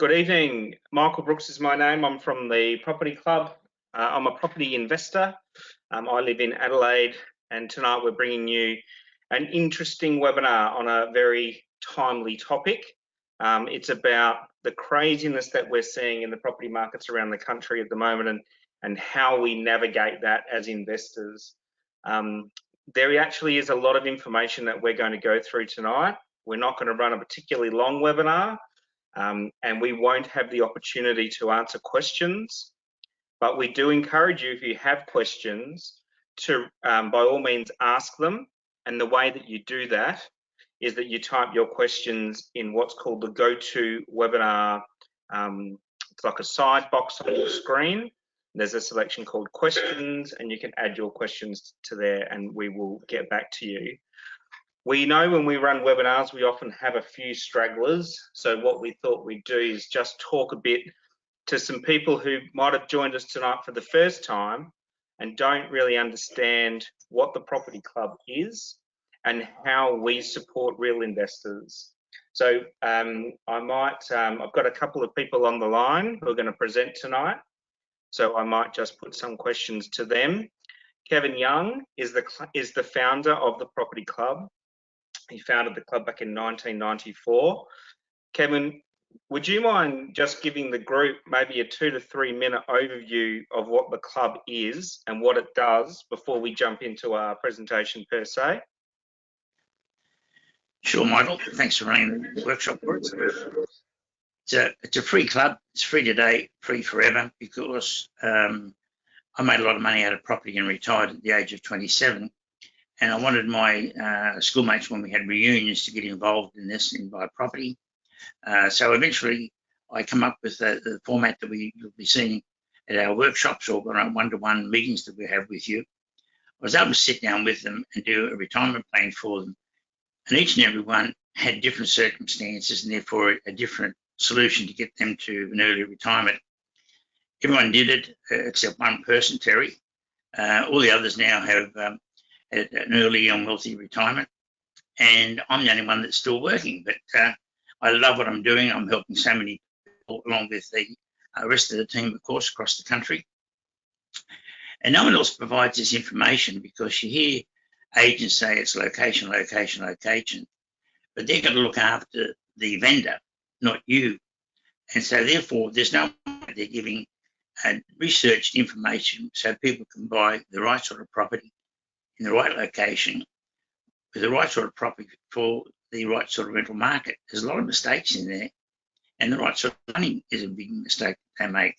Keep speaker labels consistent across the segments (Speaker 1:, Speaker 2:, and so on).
Speaker 1: Good evening. Michael Brooks is my name. I'm from the Property Club. I'm a property investor. I live in Adelaide, and tonight we're bringing you an interesting webinar on a very timely topic. It's about the craziness that we're seeing in the property markets around the country at the moment and how we navigate that as investors. There actually is a lot of information that we're going to go through tonight. We're not going to run a particularly long webinar. And we won't have the opportunity to answer questions, but we do encourage you, if you have questions, to by all means ask them. And the way that you do that is that you type your questions in what's called the go-to webinar. It's like a side box on your screen. There's a selection called questions, and you can add your questions to there and we will get back to you. We know when we run webinars, we often have a few stragglers. So what we thought we'd do is just talk a bit to some people who might have joined us tonight for the first time and don't really understand what the Property Club is and how we support real investors. So I've got a couple of people on the line who are going to present tonight. So I might just put some questions to them. Kevin Young is the founder of the Property Club. He founded the club back in 1994. Kevin, would you mind just giving the group maybe a 2 to 3 minute overview of what the club is and what it does before we jump into our presentation per se?
Speaker 2: Sure, Michael. Thanks for running the workshop for us. It's a free club. It's free today, free forever, because I made a lot of money out of property and retired at the age of 27. And I wanted my schoolmates, when we had reunions, to get involved in this and buy property. So eventually I come up with the format that you'll be seeing at our workshops or one-to-one meetings that we have with you. I was able to sit down with them and do a retirement plan for them. And each and every one had different circumstances and therefore a different solution to get them to an early retirement. Everyone did it except one person, Terry. All the others now have an early and wealthy retirement, and I'm the only one that's still working, but I love what I'm doing. I'm helping so many people along with the rest of the team, of course, across the country. And no one else provides this information, because you hear agents say it's location, location, location, but they're going to look after the vendor, not you. And so therefore there's no way they're giving researched information so people can buy the right sort of property in the right location with the right sort of property for the right sort of rental market. There's a lot of mistakes in there, and the right sort of money is a big mistake they make.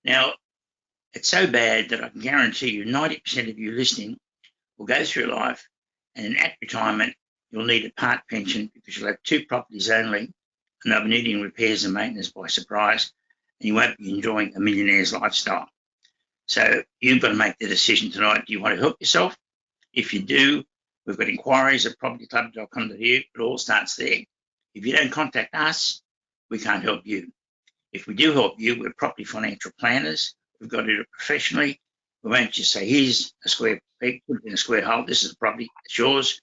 Speaker 2: Now, it's so bad that I can guarantee you 90% of you listening will go through life, and at retirement you'll need a part pension because you'll have 2 properties only, and they'll be needing repairs and maintenance by surprise, and you won't be enjoying a millionaire's lifestyle. So you've got to make the decision tonight. Do you want to help yourself? If you do, we've got inquiries at propertyclub.com.au. It all starts there. If you don't contact us, we can't help you. If we do help you, we're property financial planners. We've got to do it professionally. We won't just say, here's a square peg, put it in a square hole. This is a property, it's yours.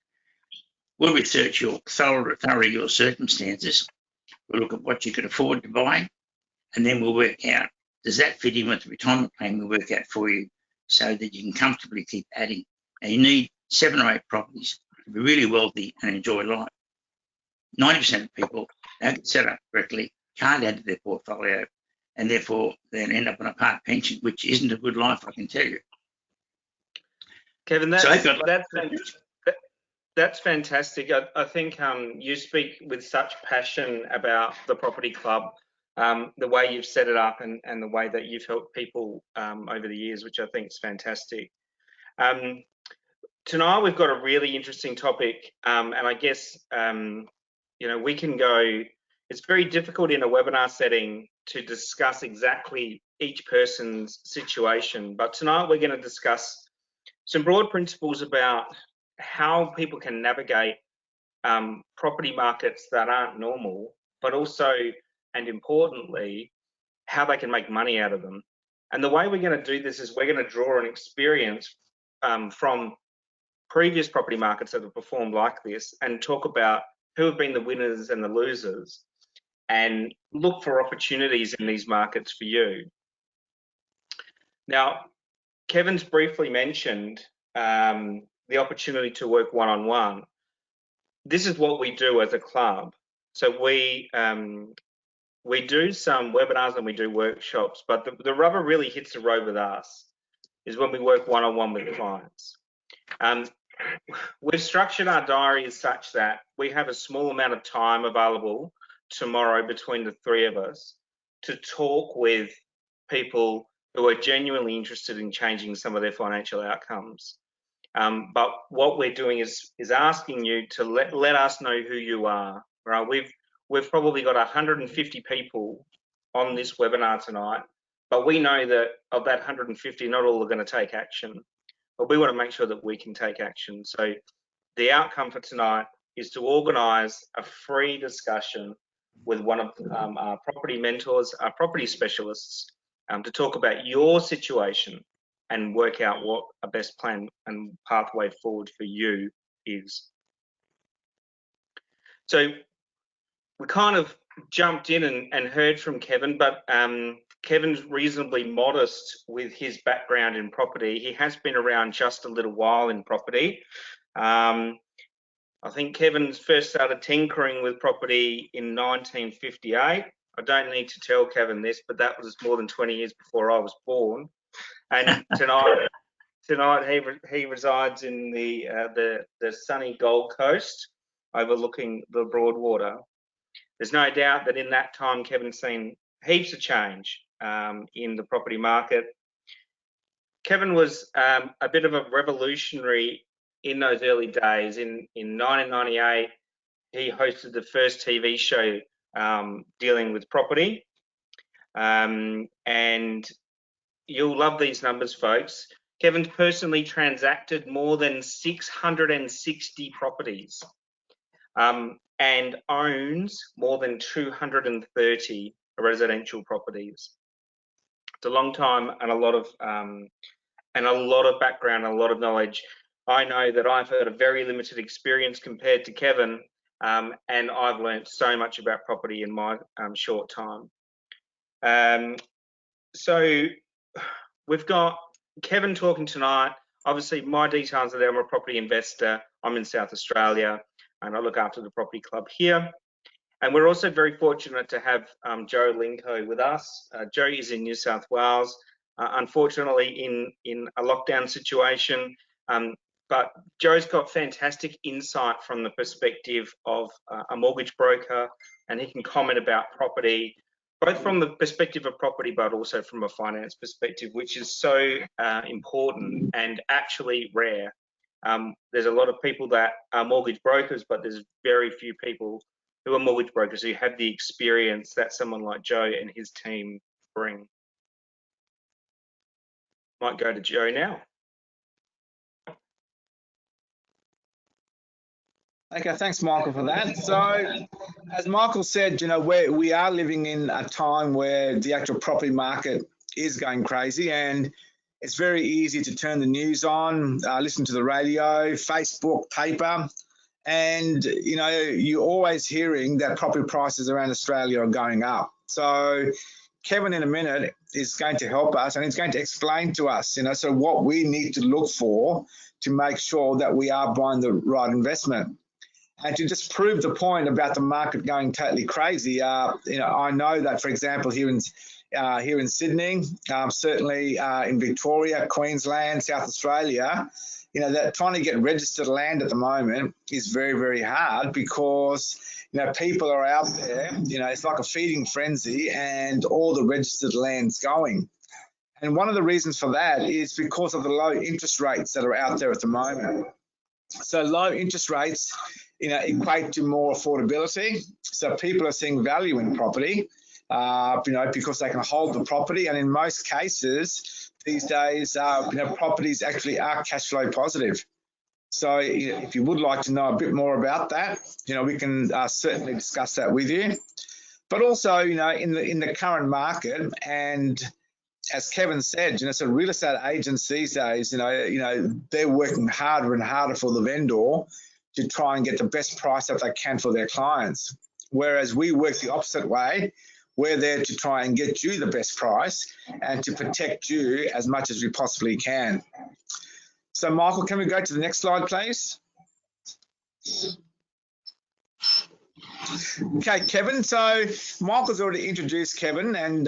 Speaker 2: We'll research thoroughly your circumstances. We'll look at what you can afford to buy, and then we'll work out, does that fit in with the retirement plan we work out for you so that you can comfortably keep adding? And you need 7 or 8 properties to be really wealthy and enjoy life. 90% of people don't get set up correctly, can't add to their portfolio, and therefore then end up on a part pension, which isn't a good life, I can tell you.
Speaker 1: Kevin, that's fantastic. I think you speak with such passion about the Property Club, the way you've set it up and the way that you've helped people over the years, which I think is fantastic. Tonight we've got a really interesting topic, and I guess we can go. It's very difficult in a webinar setting to discuss exactly each person's situation, but tonight we're going to discuss some broad principles about how people can navigate property markets that aren't normal, but also, and importantly, how they can make money out of them. And the way we're going to do this is we're going to draw an experience from previous property markets that have performed like this and talk about who have been the winners and the losers. and look for opportunities in these markets for you. Now, Kevin's briefly mentioned the opportunity to work one-on-one. This is what we do as a club. So we do some webinars and we do workshops, but the rubber really hits the road with us is when we work one-on-one with clients. We've structured our diaries such that we have a small amount of time available tomorrow between the three of us to talk with people who are genuinely interested in changing some of their financial outcomes. But what we're doing is asking you to let us know who you are. Right? We've probably got 150 people on this webinar tonight, but we know that of that 150, not all are going to take action. But we want to make sure that we can take action. So the outcome for tonight is to organise a free discussion with one of our property mentors, our property specialists, to talk about your situation and work out what a best plan and pathway forward for you is. So we kind of jumped in and heard from Kevin, but Kevin's reasonably modest with his background in property. He has been around just a little while in property. I think Kevin first started tinkering with property in 1958. I don't need to tell Kevin this, but that was more than 20 years before I was born. And tonight he resides in the sunny Gold Coast, overlooking the Broadwater. There's no doubt that in that time, Kevin's seen heaps of change in the property market. Kevin was a bit of a revolutionary in those early days. In 1998, he hosted the first TV show dealing with property. And you'll love these numbers, folks. Kevin's personally transacted more than 660 properties and owns more than 230 residential properties. It's a long time and a lot of background, and a lot of knowledge. I know that I've had a very limited experience compared to Kevin, and I've learned so much about property in my short time. So we've got Kevin talking tonight. Obviously, my details are there. I'm a property investor. I'm in South Australia, and I look after the property club here. And we're also very fortunate to have Joe Linko with us. Joe is in New South Wales, unfortunately in a lockdown situation, but Joe's got fantastic insight from the perspective of a mortgage broker, and he can comment about property, both from the perspective of property, but also from a finance perspective, which is so important and actually rare. There's a lot of people that are mortgage brokers, but there's very few people who are mortgage brokers who have the experience that someone like Joe and his team bring. Might go to Joe now.
Speaker 3: Okay, thanks, Michael, for that. So, as Michael said, you know, we are living in a time where the actual property market is going crazy, and it's very easy to turn the news on, listen to the radio, Facebook, paper, and you know, you're always hearing that property prices around Australia are going up. So Kevin in a minute is going to help us, and he's going to explain to us, you know, so what we need to look for to make sure that we are buying the right investment. And to just prove the point about the market going totally crazy, you know, I know that, for example, here in Sydney, certainly in Victoria, Queensland, South Australia, you know, that trying to get registered land at the moment is very, very hard because, you know, people are out there, you know, it's like a feeding frenzy and all the registered land's going. And one of the reasons for that is because of the low interest rates that are out there at the moment. So low interest rates, you know, equate to more affordability. So people are seeing value in property, you know, because they can hold the property. And in most cases these days, you know, properties actually are cash flow positive. So if you would like to know a bit more about that, you know, we can certainly discuss that with you. But also, you know, in the current market, and as Kevin said, you know, so real estate agents these days, you know, they're working harder and harder for the vendor to try and get the best price that they can for their clients. whereas we work the opposite way. We're there to try and get you the best price and to protect you as much as we possibly can. So, Michael, can we go to the next slide, please? Okay, Kevin. So Michael's already introduced Kevin, and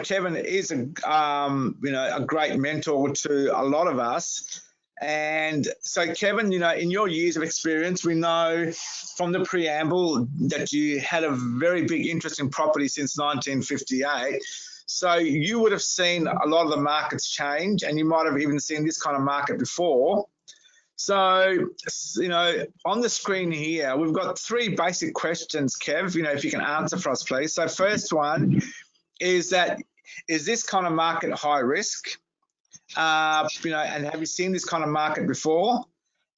Speaker 3: Kevin is a great mentor to a lot of us. And so, Kevin, in your years of experience, we know from the preamble that you had a very big interest in property since 1958. So you would have seen a lot of the markets change, and you might have even seen this kind of market before. So, on the screen here, we've got 3 basic questions, Kev, if you can answer for us, please. So first one is this kind of market high risk? And have you seen this kind of market before?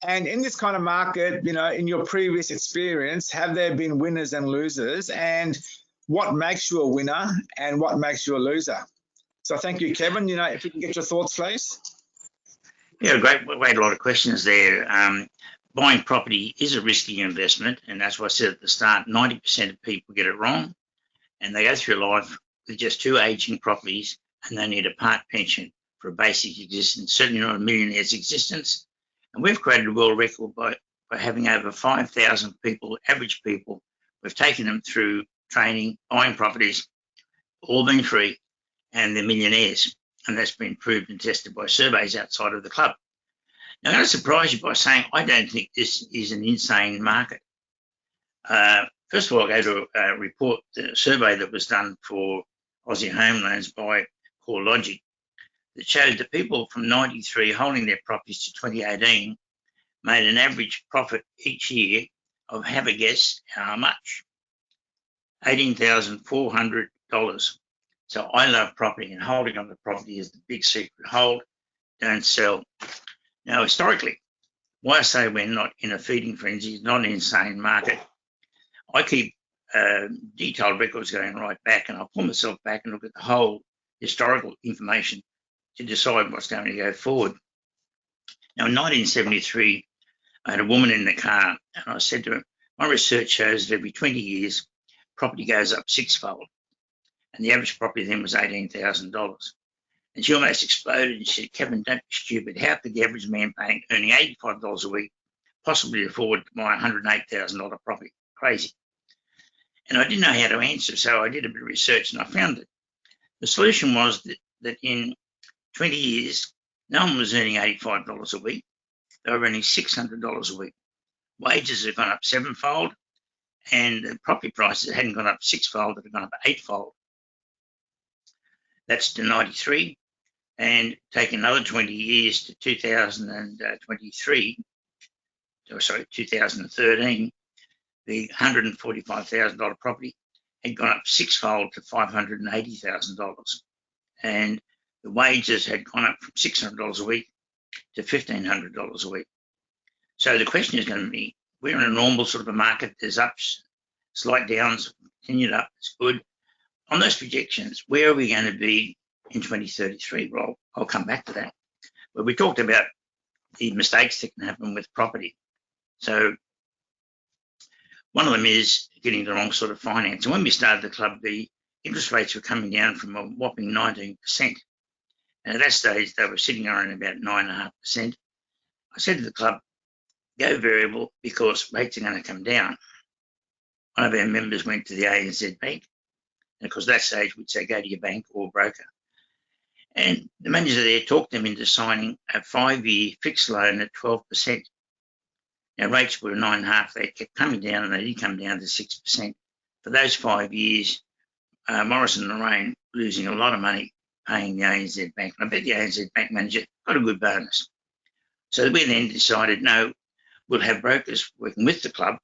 Speaker 3: And in this kind of market, in your previous experience, have there been winners and losers? And what makes you a winner and what makes you a loser? So thank you, Kevin. If you can get your thoughts, please.
Speaker 2: Yeah, great. A lot of questions there. Buying property is a risky investment, and that's why I said at the start, 90% of people get it wrong, and they go through life with just 2 aging properties, and they need a part pension for a basic existence, certainly not a millionaire's existence. And we've created a world record by having over 5,000 people, average people. We've taken them through training, buying properties, all been free, and they're millionaires. And that's been proved and tested by surveys outside of the club. Now, I'm going to surprise you by saying I don't think this is an insane market. First of all, I go to report the survey that was done for Aussie home loans by CoreLogic that showed that people from 93 holding their properties to 2018 made an average profit each year of, have a guess, how much? $18,400. So I love property, and holding on to property is the big secret. Hold, don't sell. Now, historically, why I say we're not in a feeding frenzy, not an insane market, I keep detailed records going right back, and I pull myself back and look at the whole historical information to decide what's going to go forward. Now, in 1973, I had a woman in the car, and I said to her, my research shows that every 20 years, property goes up 6-fold. And the average property then was $18,000. And she almost exploded and said, Kevin, don't be stupid. How could the average man earning $85 a week possibly afford to buy a $108,000 property? Crazy. And I didn't know how to answer, so I did a bit of research, and I found that the solution was that in 20 years, no one was earning $85 a week. They were earning $600 a week. Wages have gone up 7-fold, and the property prices hadn't gone up 6-fold, they've gone up 8-fold. That's to 93, and take another 20 years to 2013, the $145,000 property had gone up 6-fold to $580,000, and the wages had gone up from $600 a week to $1,500 a week. So the question is going to be, we're in a normal sort of a market. There's ups, slight downs, continued up. It's good. On those projections, where are we going to be in 2033? Well, I'll come back to that. But we talked about the mistakes that can happen with property. So one of them is getting the wrong sort of finance. And when we started the club, the interest rates were coming down from a whopping 19%. And at that stage, they were sitting around about 9.5%. I said to the club, go variable because rates are going to come down. One of our members went to the ANZ Bank. And of course, at that stage, we'd say, go to your bank or broker. And the manager there talked them into signing a 5-year fixed loan at 12%. Now, rates were 9.5%. They kept coming down, and they did come down to 6%. For those 5 years, Morris and Lorraine losing a lot of money paying the ANZ Bank. And I bet the ANZ Bank manager got a good bonus. So we then decided, no, we'll have brokers working with the club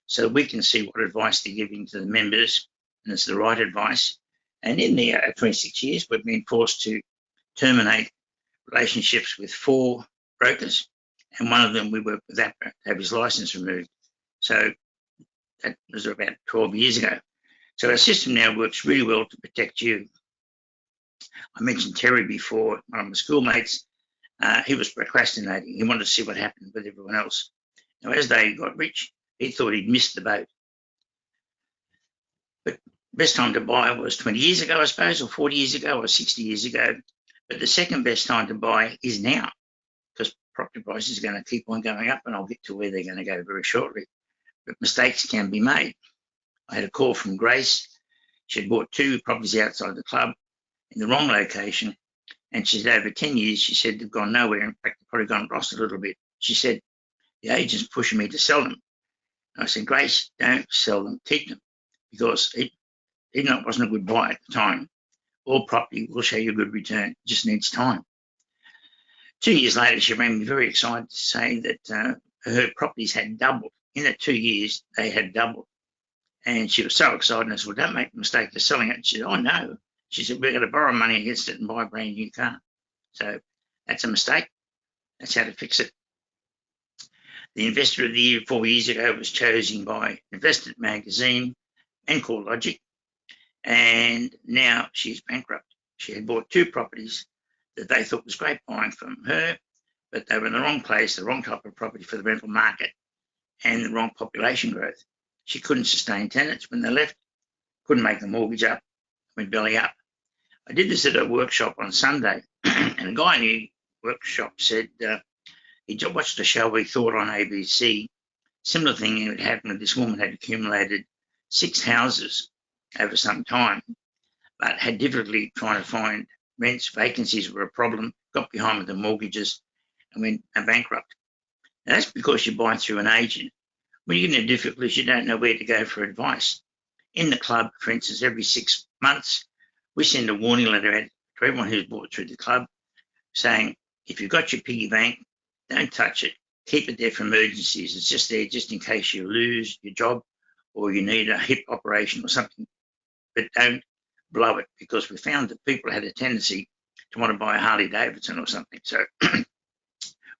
Speaker 2: so we can see what advice they're giving to the members, and it's the right advice. And in the 26 years, we've been forced to terminate relationships with 4 brokers, and one of them we worked with that broker to have his license removed. So that was about 12 years ago. So our system now works really well to protect you. I mentioned Terry before, one of my schoolmates. He was procrastinating. He wanted to see what happened with everyone else. Now, as they got rich, he thought he'd missed the boat. Best time to buy was 20 years ago, I suppose, or 40 years ago, or 60 years ago. But the second best time to buy is now, because property prices are going to keep on going up, and I'll get to where they're going to go very shortly. But mistakes can be made. I had a call from Grace. She had bought 2 properties outside the club in the wrong location, and she said over 10 years, she said they've gone nowhere. In fact, they've probably gone lost a little bit. She said, the agent's pushing me to sell them. And I said, Grace, don't sell them, keep them, because even though it wasn't a good buy at the time, all property will show you a good return. It just needs time. 2 years later, she rang me very excited to say that her properties had doubled. In that 2 years, they had doubled. And she was so excited, and I said, well, don't make the mistake of selling it. She said, oh, no. She said, we're going to borrow money against it and buy a brand new car. So that's a mistake. That's how to fix it. The Investor of the Year 4 years ago was chosen by Investor Magazine and CoreLogic, and now she's bankrupt. She had bought 2 properties that they thought was great buying from her, but they were in the wrong place, the wrong type of property for the rental market, and the wrong population growth. She couldn't sustain tenants when they left, couldn't make the mortgage up, went belly up. I did this at a workshop on Sunday, and a guy in the workshop said he watched a show we thought on ABC. Similar thing had happened. This woman had accumulated 6 houses over some time, but had difficulty trying to find rents. Vacancies were a problem, got behind with the mortgages, and went bankrupt. Now, that's because you buy through an agent. When you get into difficulties, you don't know where to go for advice. In the club, for instance, every 6 months, we send a warning letter out to everyone who's bought through the club saying, if you've got your piggy bank, don't touch it. Keep it there for emergencies. It's just there just in case you lose your job or you need a hip operation or something. But don't blow it, because we found that people had a tendency to want to buy a Harley Davidson or something. So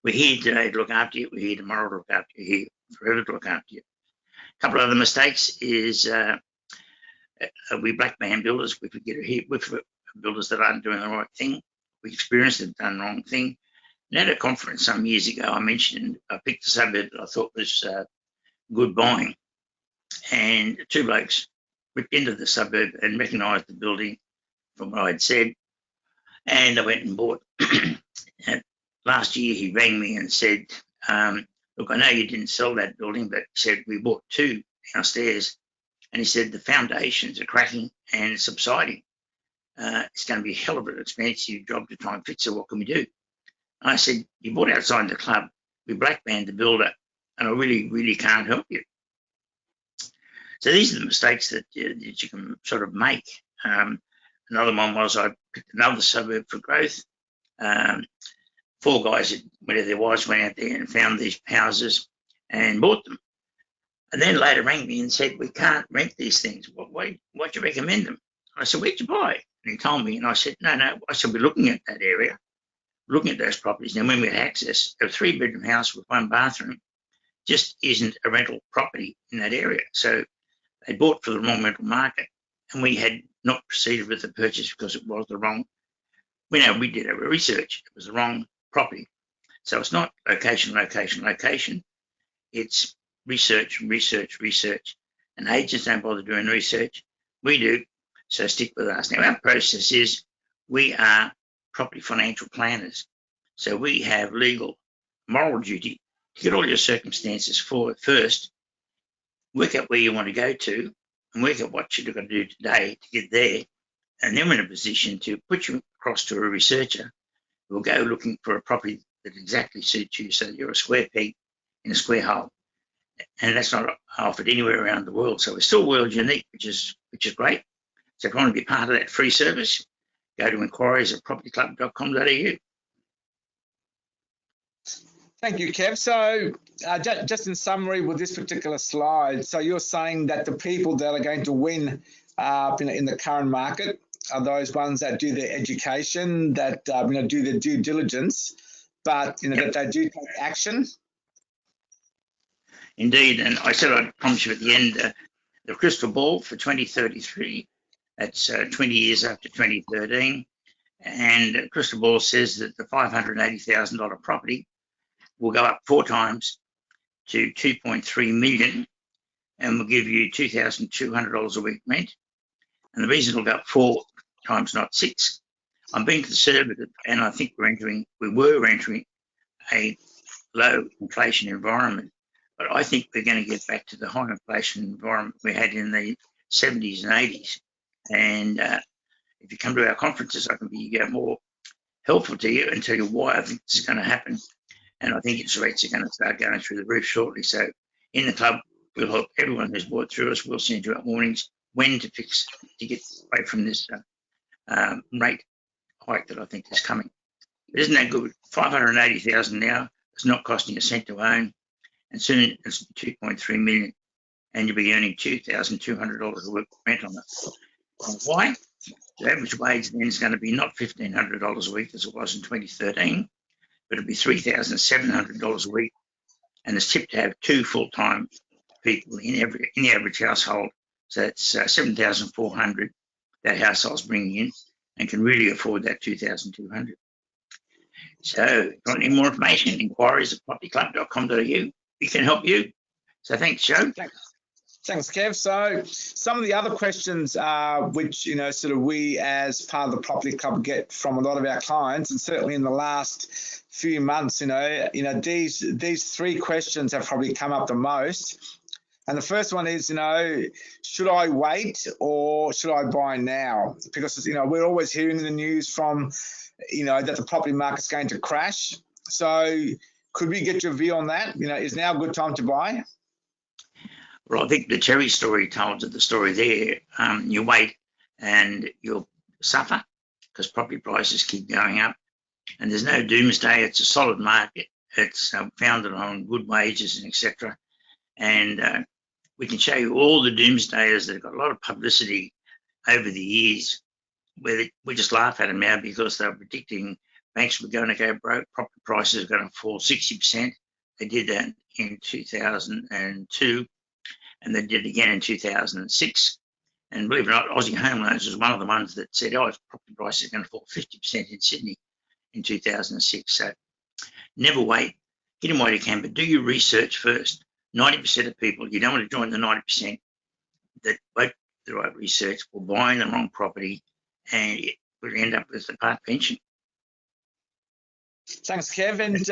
Speaker 2: we're here today to look after you. We're here tomorrow to look after you. Here forever to look after you. A couple of other mistakes is we black man builders. We could get a hit with builders that aren't doing the right thing. We experienced they've done the wrong thing. And at a conference some years ago, I picked a suburb that I thought was good buying, and 2 blokes ripped into the suburb and recognised the building from what I'd said, and I went and bought. Last year he rang me and said, look, I know you didn't sell that building, but he said we bought 2 downstairs, and he said the foundations are cracking and subsiding. It's going to be a hell of an expensive job to try and fix it. What can we do? And I said, you bought outside the club, we black banned the builder, and I really, really can't help you. So these are the mistakes that you can sort of make. Another one was I picked another suburb for growth. 4 guys, whatever there was, went out there and found these houses and bought them. And then later rang me and said, we can't rent these things. Why'd you recommend them? I said, where'd you buy? And he told me, and I said, no. I said, we're looking at that area, looking at those properties. Now, when we had access, a 3-bedroom house with 1 bathroom just isn't a rental property in that area. So they bought for the wrong rental market, and we had not proceeded with the purchase because it was the wrong. We did our research. It was the wrong property. So it's not location. It's research. And agents don't bother doing research. We do. So stick with us. Now, our process is we are property financial planners. So we have legal, moral duty to get all your circumstances forward first, work out where you want to go to, and work out what you're going to do today to get there. And then we're in a position to put you across to a researcher who will go looking for a property that exactly suits you, so that you're a square peg in a square hole. And that's not offered anywhere around the world. So we're still world unique, which is great. So if you want to be part of that free service, go to inquiries@propertyclub.com.au.
Speaker 3: Thank you, Kev. So just in summary with this particular slide, so you're saying that the people that are going to win in the current market are those ones that do their education, that do their due diligence, but that they do take action.
Speaker 2: Indeed, and I said I'd promise you at the end the crystal ball for 2033. That's 20 years after 2013, and crystal ball says that the $580,000 property will go up 4 times to $2.3 million, and will give you $2,200 a week rent. And the reason it'll go up 4 times, not 6. I'm being conservative, and I think we were entering a low inflation environment. But I think we're going to get back to the high inflation environment we had in the 70s and 80s. And if you come to our conferences, I can be more helpful to you and tell you why I think this is going to happen. And I think interest rates are going to start going through the roof shortly. So in the club, we'll help everyone who's bought through us. We'll send you out warnings when to fix to get away from this rate hike that I think is coming. But isn't that good? 580,000 now. It's not costing a cent to own, and soon it's 2.3 million, and you'll be earning $2,200 a week rent on it. And why? The average wage then is going to be not $1,500 a week as it was in 2013, but it'll be $3,700 a week, and it's tipped to have 2 full-time people in the average household. So that's 7,400 that household's bringing in, and can really afford that 2,200. So if you want any more information, inquiries at propertyclub.com.au. We can help you. So thanks, Joe.
Speaker 3: Thanks, Kev. So some of the other questions which, sort of we as part of the Property Club get from a lot of our clients, and certainly in the last few months, these 3 questions have probably come up the most. And the first one is, should I wait or should I buy now? Because, we're always hearing in the news from, that the property market's going to crash. So could we get your view on that? Is now a good time to buy?
Speaker 2: Well, I think the Cherry story told the story there. You wait and you'll suffer because property prices keep going up. And there's no doomsday. It's a solid market. It's founded on good wages and etc. And we can show you all the doomsdayers that have got a lot of publicity over the years, where we just laugh at them now because they're predicting banks were going to go broke, property prices are going to fall 60%. They did that in 2002, and they did it again in 2006. And believe it or not, Aussie Home Loans was one of the ones that said, property prices are going to fall 50% in Sydney in 2006. So never wait. Get in while you can, but do your research first. 90% of people, you don't want to join the 90% that won't do the right research or buying the wrong property, and it will end up with a part pension.
Speaker 3: Thanks, Kev. And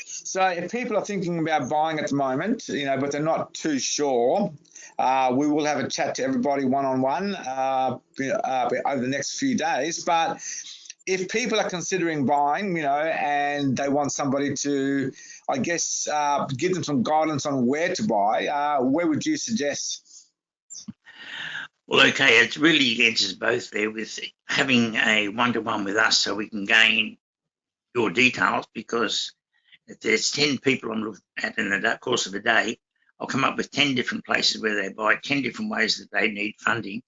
Speaker 3: so if people are thinking about buying at the moment, but they're not too sure, we will have a chat to everybody one-on-one over the next few days. But if people are considering buying, and they want somebody to, I guess, give them some guidance on where to buy, where would you suggest?
Speaker 2: Well, okay, it really answers both there with having a one-to-one with us so we can gain your details, because if there's 10 people I'm looking at in the course of a day, I'll come up with 10 different places where they buy, 10 different ways that they need funding.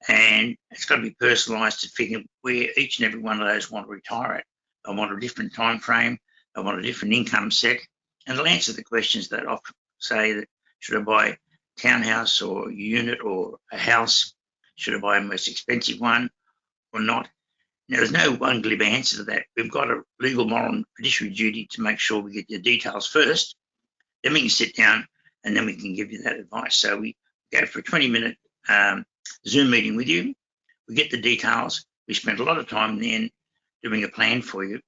Speaker 2: And it's got to be personalised to fit in where each and every one of those want to retire at. They want a different time frame. They want a different income set. And it'll answer the questions that I say that should I buy a townhouse or a unit or a house? Should I buy a most expensive one or not? Now, there's no one glib answer to that. We've got a legal, moral and fiduciary duty to make sure we get your details first. Then we can sit down and then we can give you that advice. So we go for a 20-minute Zoom meeting with you. We get the details. We spent a lot of time then doing a plan for you.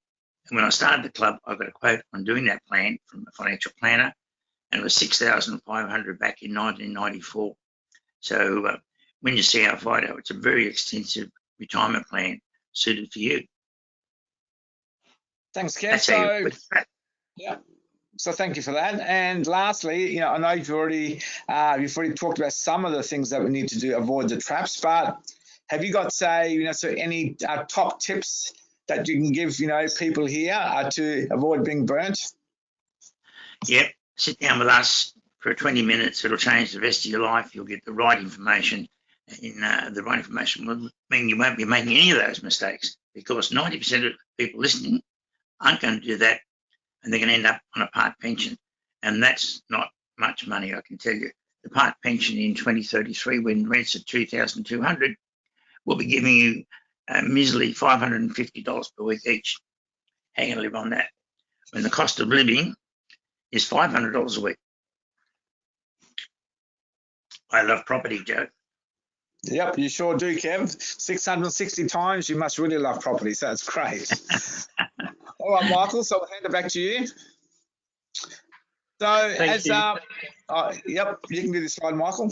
Speaker 2: And when I started the club, I got a quote on doing that plan from a financial planner, and it was $6,500 back in 1994. So when you see our photo, it's a very extensive retirement plan suited for you.
Speaker 3: Thanks, Kev. So thank you for that. And lastly, I know you've already talked about some of the things that we need to do, avoid the traps, but have you got, say, so any top tips that you can give, people here to avoid being burnt?
Speaker 2: Yep. Sit down with us for 20 minutes. It'll change the rest of your life. You'll get the right information. The right information will mean you won't be making any of those mistakes, because 90% of people listening aren't going to do that, and they're going to end up on a part pension. And that's not much money, I can tell you. The part pension in 2033, when rents are $2,200, will be giving you a measly $550 per week each. How are you going to live on that when the cost of living is $500 a week? I love property, Joe.
Speaker 3: Yep, you sure do, Kev. 660 times. You must really love property, so that's great. All right, Michael, so I'll hand it back to you. So
Speaker 1: Thank you.
Speaker 3: Yep, you can do this slide, Michael.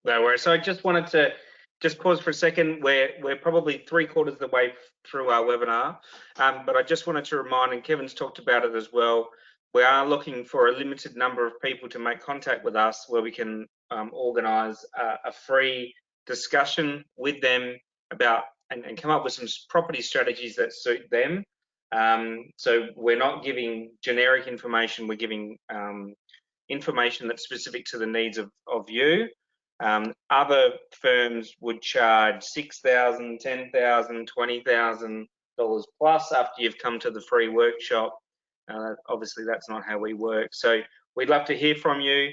Speaker 1: No worries. So I just wanted to just pause for a second. We're probably 3/4 of the way through our webinar, but I just wanted to remind, and Kevin's talked about it as well, we are looking for a limited number of people to make contact with us where we can organise a free discussion with them about and come up with some property strategies that suit them. So we're not giving generic information, we're giving information that's specific to the needs of you. Other firms would charge $6,000, $10,000, $20,000 plus after you've come to the free workshop. Obviously, that's not how we work. So we'd love to hear from you.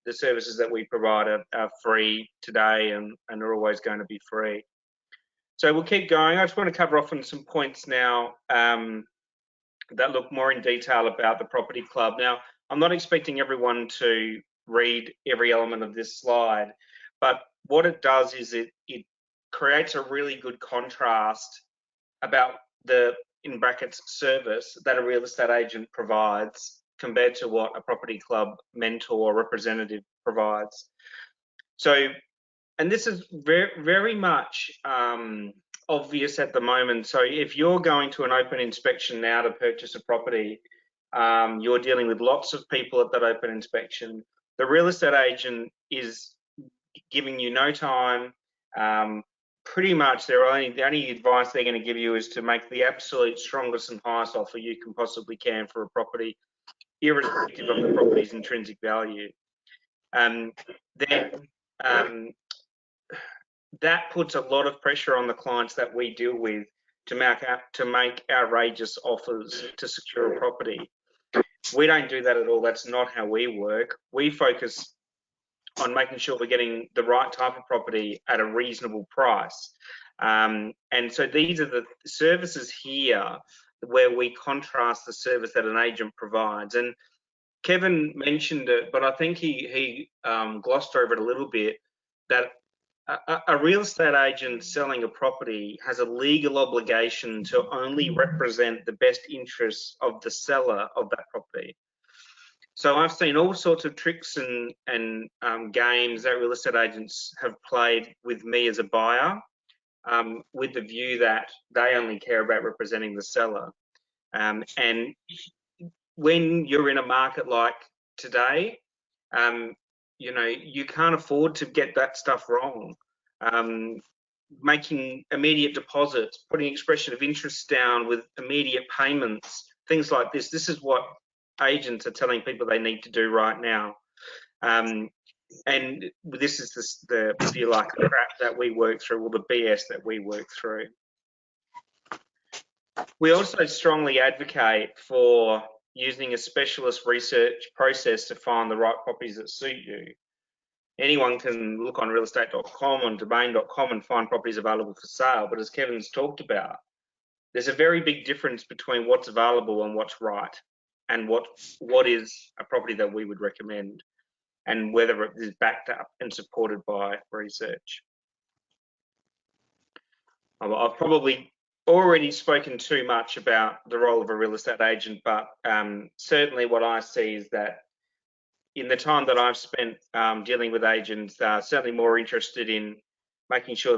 Speaker 1: The services that we provide are free today and are always going to be free. So we'll keep going. I just want to cover off on some points now that look more in detail about the Property Club. Now, I'm not expecting everyone to read every element of this slide, but what it does is it creates a really good contrast about the, in brackets, service that a real estate agent provides compared to what a Property Club mentor or representative provides. So, and this is very much obvious at the moment. So if you're going to an open inspection now to purchase a property, you're dealing with lots of people at that open inspection. The real estate agent is giving you no time. Pretty much the only advice they're going to give you is to make the absolute strongest and highest offer you can possibly can for a property, irrespective of the property's intrinsic value. That puts a lot of pressure on the clients that we deal with to make outrageous offers to secure a property. We don't do that at all. That's not how we work. We focus on making sure we're getting the right type of property at a reasonable price. And so these are the services here where we contrast the service that an agent provides. And Kevin mentioned it, but I think he glossed over it a little bit, that a real estate agent selling a property has a legal obligation to only represent the best interests of the seller of that property. So I've seen all sorts of tricks and games that real estate agents have played with me as a buyer, with the view that they only care about representing the seller. And when you're in a market like today, you can't afford to get that stuff wrong. Making immediate deposits, putting expression of interest down with immediate payments, things like this. This is what agents are telling people they need to do right now. And this is the if you like, the crap that we work through, or the BS that we work through. We also strongly advocate for using a specialist research process to find the right properties that suit you. Anyone can look on realestate.com, on domain.com, and find properties available for sale. But as Kevin's talked about, there's a very big difference between what's available and what's right, and what is a property that we would recommend, and whether it is backed up and supported by research. I've probably already spoken too much about the role of a real estate agent, but certainly what I see is that in the time that I've spent dealing with agents, certainly more interested in making sure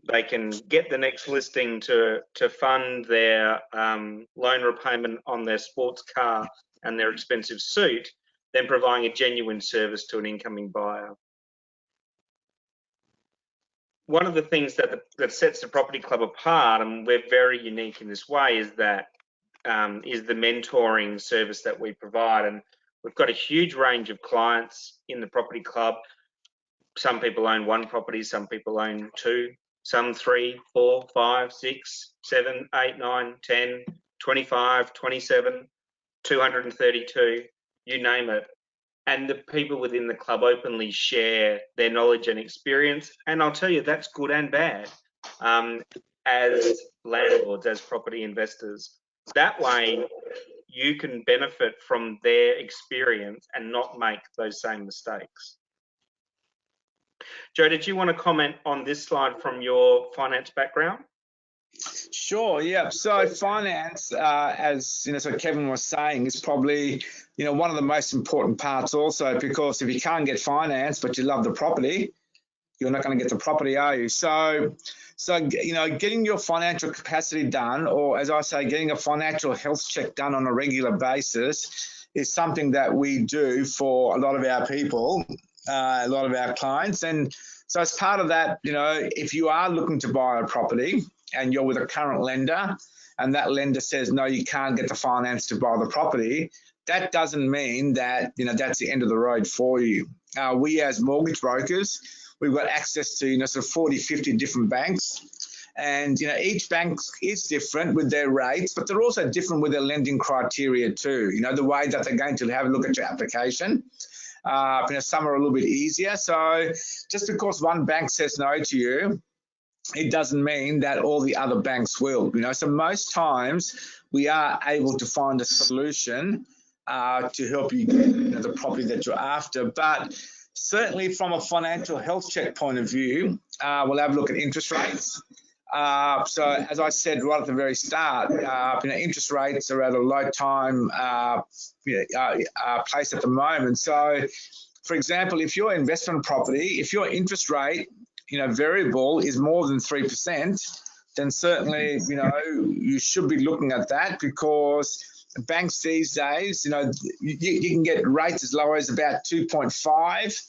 Speaker 1: they can get the next listing to fund their loan repayment on their sports car and their expensive suit than providing a genuine service to an incoming buyer. One of the things that sets the Property Club apart, and we're very unique in this way, is that is the mentoring service that we provide. And we've got a huge range of clients in the Property Club. Some people own one property, some people own two, some 3, 4, 5, 6, 7, 8, 9, 10, 25, 27, 232, you name it. And the people within the club openly share their knowledge and experience. And I'll tell you, that's good and bad as landlords, as property investors. That way, you can benefit from their experience and not make those same mistakes. Joe, did you want to comment on this slide from your finance background?
Speaker 3: Sure. Yeah. So finance, as you know, so Kevin was saying, is probably one of the most important parts. Also, because if you can't get finance, but you love the property, you're not going to get the property, are you? So getting your financial capacity done, or as I say, getting a financial health check done on a regular basis, is something that we do for a lot of our people, a lot of our clients, and so as part of that, if you are looking to buy a property and you're with a current lender and that lender says, no, you can't get the finance to buy the property, that doesn't mean that, that's the end of the road for you. We as mortgage brokers, we've got access to, sort of 40, 50 different banks. And, each bank is different with their rates, but they're also different with their lending criteria too. The way that they're going to have a look at your application. Some are a little bit easier. So just because one bank says no to you, it doesn't mean that all the other banks will. So most times we are able to find a solution to help you get the property that you're after. But certainly from a financial health check point of view, we'll have a look at interest rates. So as I said right at the very start, interest rates are at a low time place at the moment. So, for example, if your investment property, if your interest rate, variable is more than 3%, then certainly, you should be looking at that, because banks these days, you can get rates as low as about 2.5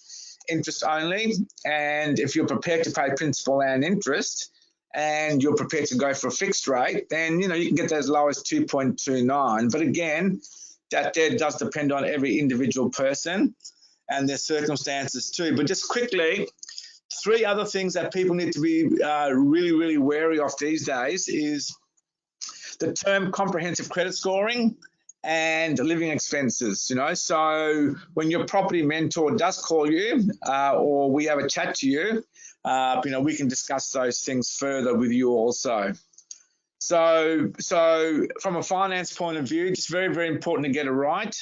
Speaker 3: interest only. And if you're prepared to pay principal and interest, and you're prepared to go for a fixed rate, then, you can get that as low as 2.29. But again, that there does depend on every individual person and their circumstances too. But just quickly, 3 other things that people need to be really, really wary of these days is the term comprehensive credit scoring and living expenses. So when your property mentor does call you or we have a chat to you, we can discuss those things further with you also. So from a finance point of view, just very, very important to get it right,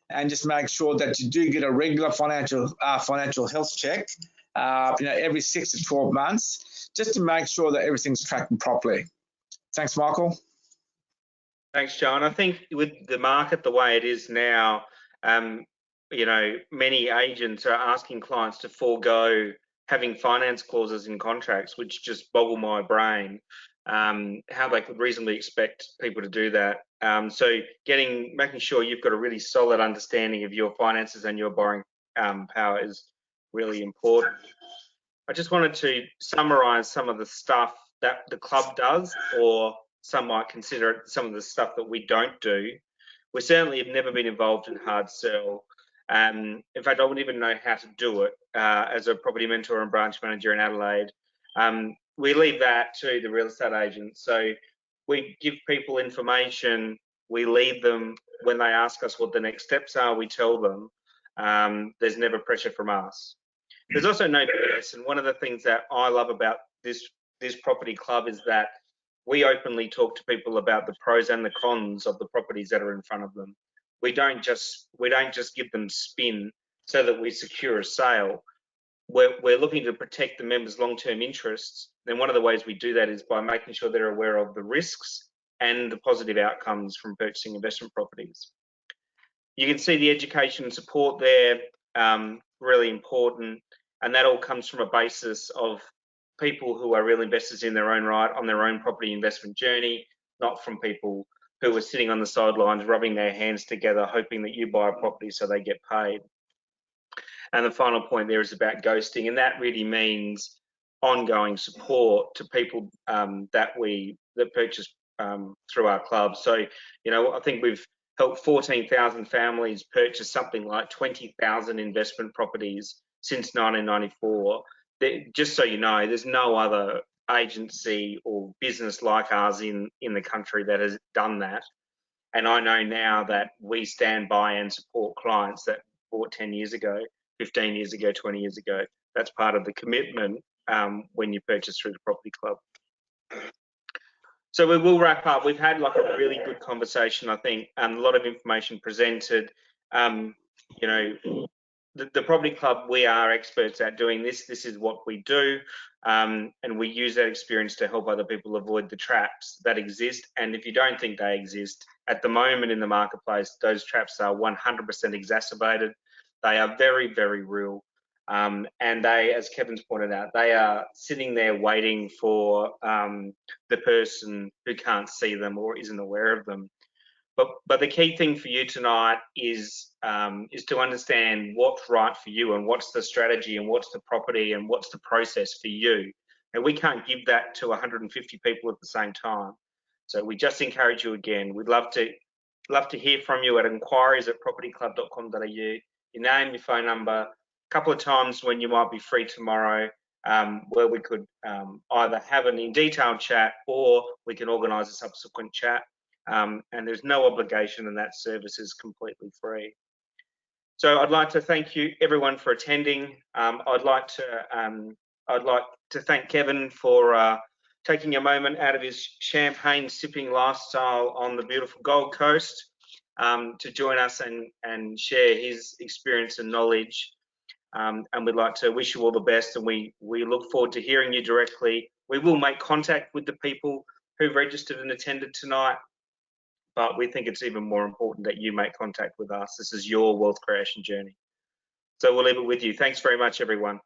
Speaker 3: and just make sure that you do get a regular financial health check, every 6 to 12 months, just to make sure that everything's tracking properly. Thanks, Michael.
Speaker 1: Thanks, Joe. And I think with the market the way it is now, many agents are asking clients to forego having finance clauses in contracts, which just boggle my brain, how they could reasonably expect people to do that. So making sure you've got a really solid understanding of your finances and your borrowing power is really important. I just wanted to summarize some of the stuff that the club does, or some might consider it some of the stuff that we don't do. We certainly have never been involved in hard sell. In fact, I wouldn't even know how to do it as a property mentor and branch manager in Adelaide. We leave that to the real estate agents. So we give people information, we lead them. When they ask us what the next steps are, we tell them. There's never pressure from us. There's also no BS, and one of the things that I love about this property club is that we openly talk to people about the pros and the cons of the properties that are in front of them. We don't just give them spin so that we secure a sale. We're looking to protect the members' long-term interests. And one of the ways we do that is by making sure they're aware of the risks and the positive outcomes from purchasing investment properties. You can see the education and support there, really important. And that all comes from a basis of people who are real investors in their own right on their own property investment journey, not from people who are sitting on the sidelines rubbing their hands together hoping that you buy a property so they get paid. And the final point there is about ghosting, and that really means ongoing support to people that purchase through our club. So, I think we've helped 14,000 families purchase something like 20,000 investment properties since 1994. Just so you know, there's no other agency or business like ours in the country that has done that. And I know now that we stand by and support clients that bought 10 years ago, 15 years ago, 20 years ago. That's part of the commitment when you purchase through the property club. So we will wrap up. We've had like a really good conversation, I think, a lot of information presented. the property club, we are experts at doing this. This is what we do, and we use that experience to help other people avoid the traps that exist. And if you don't think they exist at the moment in the marketplace, those traps are 100% exacerbated. They are very, very real. And they, as Kevin's pointed out, they are sitting there waiting for the person who can't see them or isn't aware of them. But the key thing for you tonight is to understand what's right for you and what's the strategy and what's the property and what's the process for you. And we can't give that to 150 people at the same time. So we just encourage you again. We'd love to hear from you at inquiries@propertyclub.com.au. Your name, your phone number, a couple of times when you might be free tomorrow, where we could either have an in-detail chat or we can organise a subsequent chat. And there's no obligation, and that service is completely free. So I'd like to thank you, everyone, for attending. I'd like to thank Kevin for taking a moment out of his champagne sipping lifestyle on the beautiful Gold Coast to join us and share his experience and knowledge. And we'd like to wish you all the best, and we look forward to hearing you directly. We will make contact with the people who registered and attended tonight, but we think it's even more important that you make contact with us. This is your wealth creation journey. So we'll leave it with you. Thanks very much, everyone.